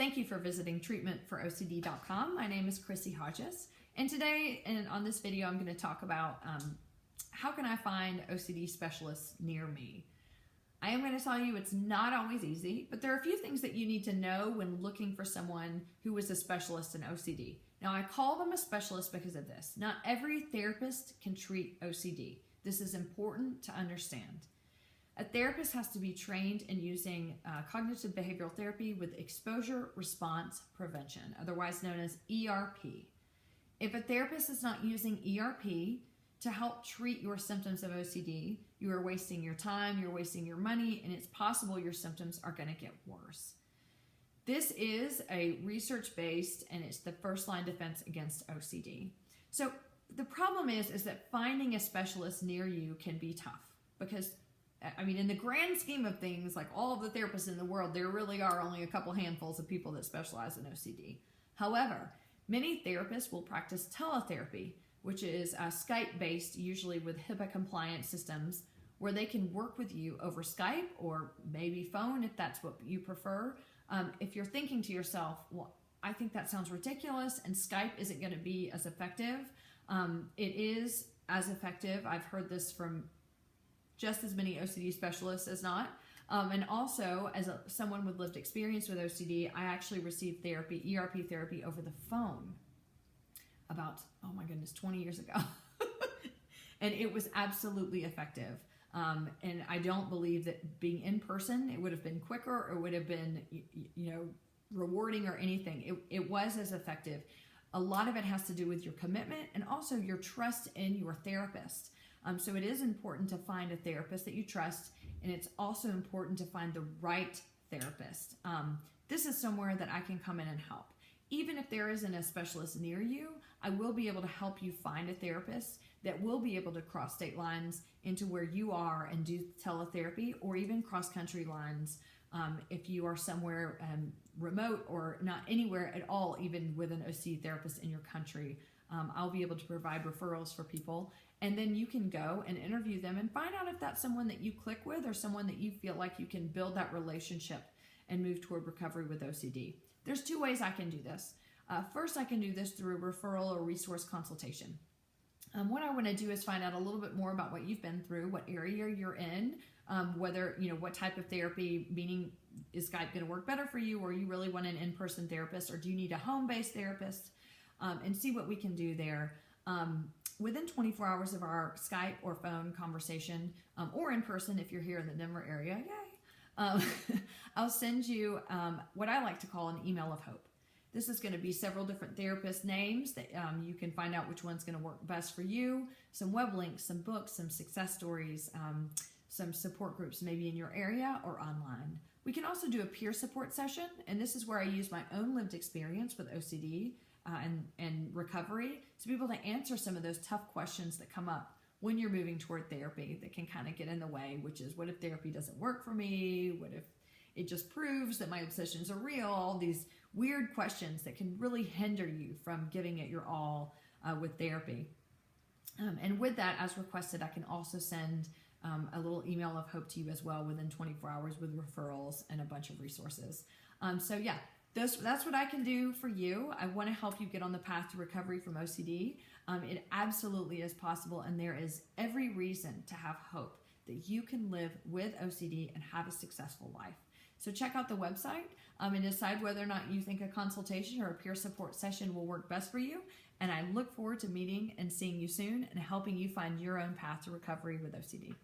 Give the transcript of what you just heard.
Thank you for visiting treatmentforocd.com. My name is Chrissy Hodges, and today on this video I'm going to talk about how can I find OCD specialists near me. I am going to tell you it's not always easy, but there are a few things that you need to know when looking for someone who is a specialist in OCD. Now, I call them a specialist because of this. Not every therapist can treat OCD. This is important to understand. A therapist has to be trained in using cognitive behavioral therapy with exposure response prevention, otherwise known as ERP. If a therapist is not using ERP to help treat your symptoms of OCD, you are wasting your time, you're wasting your money, and it's possible your symptoms are going to get worse. This is a research-based, and it's the first-line defense against OCD. So the problem is that finding a specialist near you can be tough because, I mean, in the grand scheme of things, like all of the therapists in the world, there really are only a couple handfuls of people that specialize in OCD. However, many therapists will practice teletherapy, which is Skype-based, usually with HIPAA-compliant systems, where they can work with you over Skype or maybe phone if that's what you prefer. If you're thinking to yourself, well, I think that sounds ridiculous and Skype isn't going to be as effective, it is as effective. I've heard this from just as many OCD specialists as not. And also, as someone with lived experience with OCD, I actually received therapy, ERP therapy, over the phone about, oh my goodness, 20 years ago. And it was absolutely effective. And I don't believe that being in person, it would have been quicker or would have been, rewarding or anything. It was as effective. A lot of it has to do with your commitment and also your trust in your therapist. So it is important to find a therapist that you trust, and it's also important to find the right therapist. This is somewhere that I can come in and help. Even if there isn't a specialist near you, I will be able to help you find a therapist that will be able to cross state lines into where you are and do teletherapy, or even cross-country lines if you are somewhere remote or not anywhere at all, even with an OCD therapist in your country. I'll be able to provide referrals for people, and then you can go and interview them and find out if that's someone that you click with or someone that you feel like you can build that relationship and move toward recovery with OCD. There's two ways I can do this. First, I can do this through a referral or resource consultation. What I want to do is find out a little bit more about what you've been through, what area you're in, whether, what type of therapy, meaning is Skype going to work better for you, or you really want an in-person therapist, or do you need a home-based therapist, and see what we can do there. Within 24 hours of our Skype or phone conversation, or in person if you're here in the Denver area, yay, I'll send you what I like to call an email of hope. This is going to be several different therapist names that you can find out which one's going to work best for you, some web links, some books, some success stories, some support groups maybe in your area or online. We can also do a peer support session, and this is where I use my own lived experience with OCD and recovery to be able to answer some of those tough questions that come up when you're moving toward therapy that can kind of get in the way, which is, what if therapy doesn't work for me? What if it just proves that my obsessions are real? All these weird questions that can really hinder you from giving it your all with therapy. And with that, as requested, I can also send a little email of hope to you as well within 24 hours with referrals and a bunch of resources. So yeah, that's what I can do for you. I want to help you get on the path to recovery from OCD. It absolutely is possible, and there is every reason to have hope that you can live with OCD and have a successful life. So check out the website and decide whether or not you think a consultation or a peer support session will work best for you. And I look forward to meeting and seeing you soon and helping you find your own path to recovery with OCD.